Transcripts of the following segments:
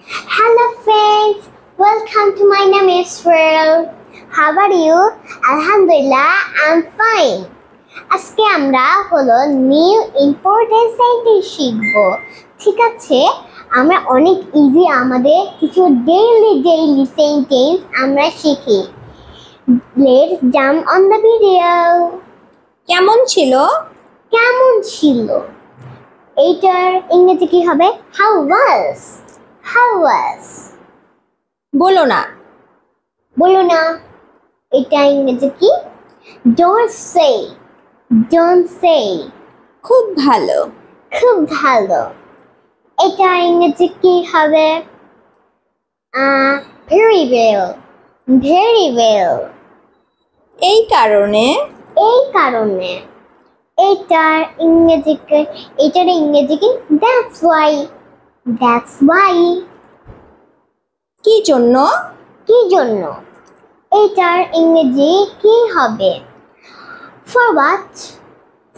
Hello friends, welcome to my name Israel. How are you? Alhamdulillah, I'm fine. আজকে আমরা হলো new important sentence শিখব। ঠিক আছে, আমরা অনেক ইজি আমাদের কিছু ডেইলি সেন্টেন্স আমরা শিখি। Let's jump on the video. কেমন ছিল? কেমন ছিল? এইটার ইংরেজি কি হবে? How was? How was? বলো না। বলো না। এটা ইংরেজি কি? Don't say. Don't say. খুব ভালো। খুব ভালো। এটা ইংরেজি কি হবে? Very well. Very well. এই কারণে। এই কারণে। এটার ইংরেজি কি? That's why. That's why. কি জন্য? কি জন্য? এটার ইংরেজি কি হবে? For what?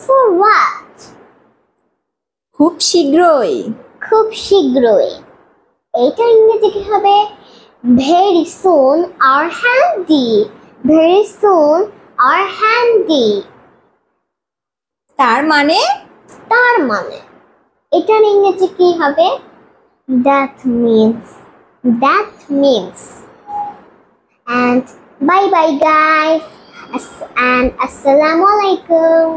For what? খুব শীঘ্রই। খুব শীঘ্রই। এটার ইংরেজি কি হবে? Very soon or handy. Very soon or handy. তার মানে? তার মানে। এটার ইংরেজি কি হবে? That means. That means. And bye bye guys. And assalamu alaikum.